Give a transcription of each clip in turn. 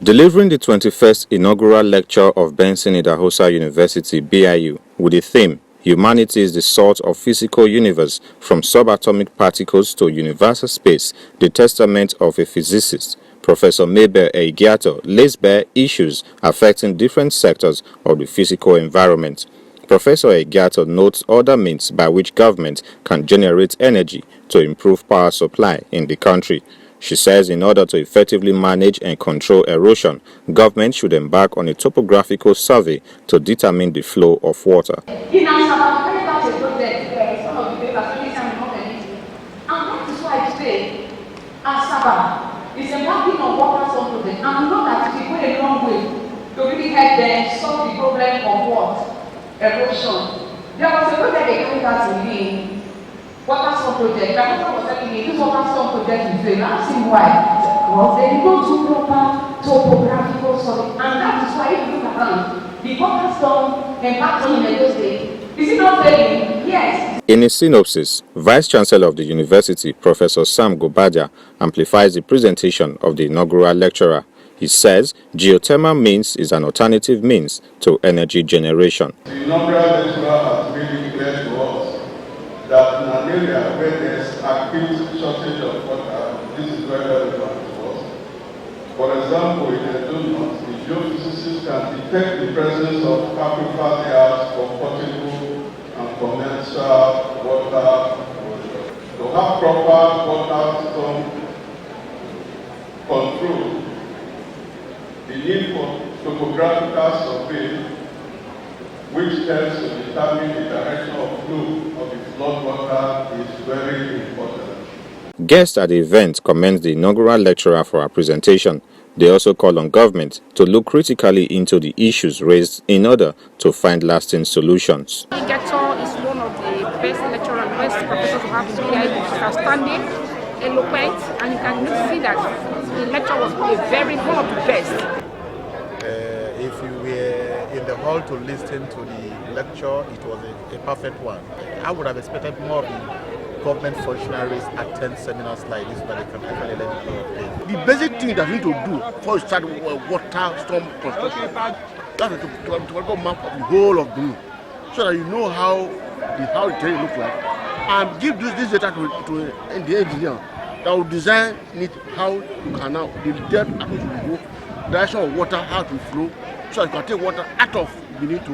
Delivering the 21st inaugural lecture of Benson Idahosa University, BIU, with the theme, Humanity is the Sort of Physical Universe from Subatomic Particles to Universal Space, the Testament of a Physicist, Professor Ehigiator lays bare issues affecting different sectors of the physical environment. Professor Ehigiator notes other means by which government can generate energy to improve power supply in the country. She says in order to effectively manage and control erosion, government should embark on a topographical survey to determine the flow of water. In our that's a project where some of the papers really can not anything. And that is why today, Asaba is embarking on water some project. And we know that it will go a long way to really help them solve the problem of what? Erosion. There was a project they carried out in water storm project. The water was telling me this water storm project is failed. I'm asking why. Because they don't do proper topographical survey. And that is why if you look around, the water storm impact on Lagos State. Is it not failing? Yes. In a synopsis, Vice-Chancellor of the University, Professor Sam Gobadia, amplifies the presentation of the inaugural lecturer. He says geothermal means is an alternative means to energy generation. The inaugural lecturer has made it clear to us that in an area where there is acute shortage of water, this is very relevant to us. For example, in the North, the geophysicists can detect the presence of aquifer layers for potable and commercial water. To have proper water storm control, the need for topographical survey, which helps to determine the direction of flow of the flood water, is very important. Guests at the event commend the inaugural lecturer for her presentation. They also call on government to look critically into the issues raised in order to find lasting solutions. Ehigiator is one of the best lecturers and best professors we have in BIU. She's outstanding, eloquent, and you can see that the lecture was one of the best. If you were in the hall to listen to the lecture, it was a perfect one. I would have expected more of the government functionaries attend seminars like this, but they can actually learn a lot of things. The basic thing that you need to do before you start water storm construction, that's to a map of the whole of Benin, so that you know how the terrain looks like, and give this data to the engineer that will design it, how you can now the depth at which you go, direction of water, how to flow, so you can take water out of Benin to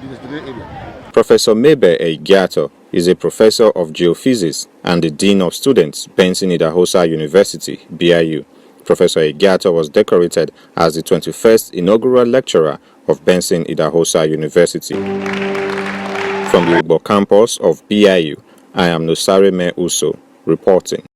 the destination area. Professor Ehigiator is a professor of geophysics and the Dean of Students, Benson Idahosa University, BIU. Professor Ehigiator was decorated as the 21st inaugural lecturer of Benson Idahosa University. From the Igbo campus of BIU, I am Nosare Me Uso, reporting.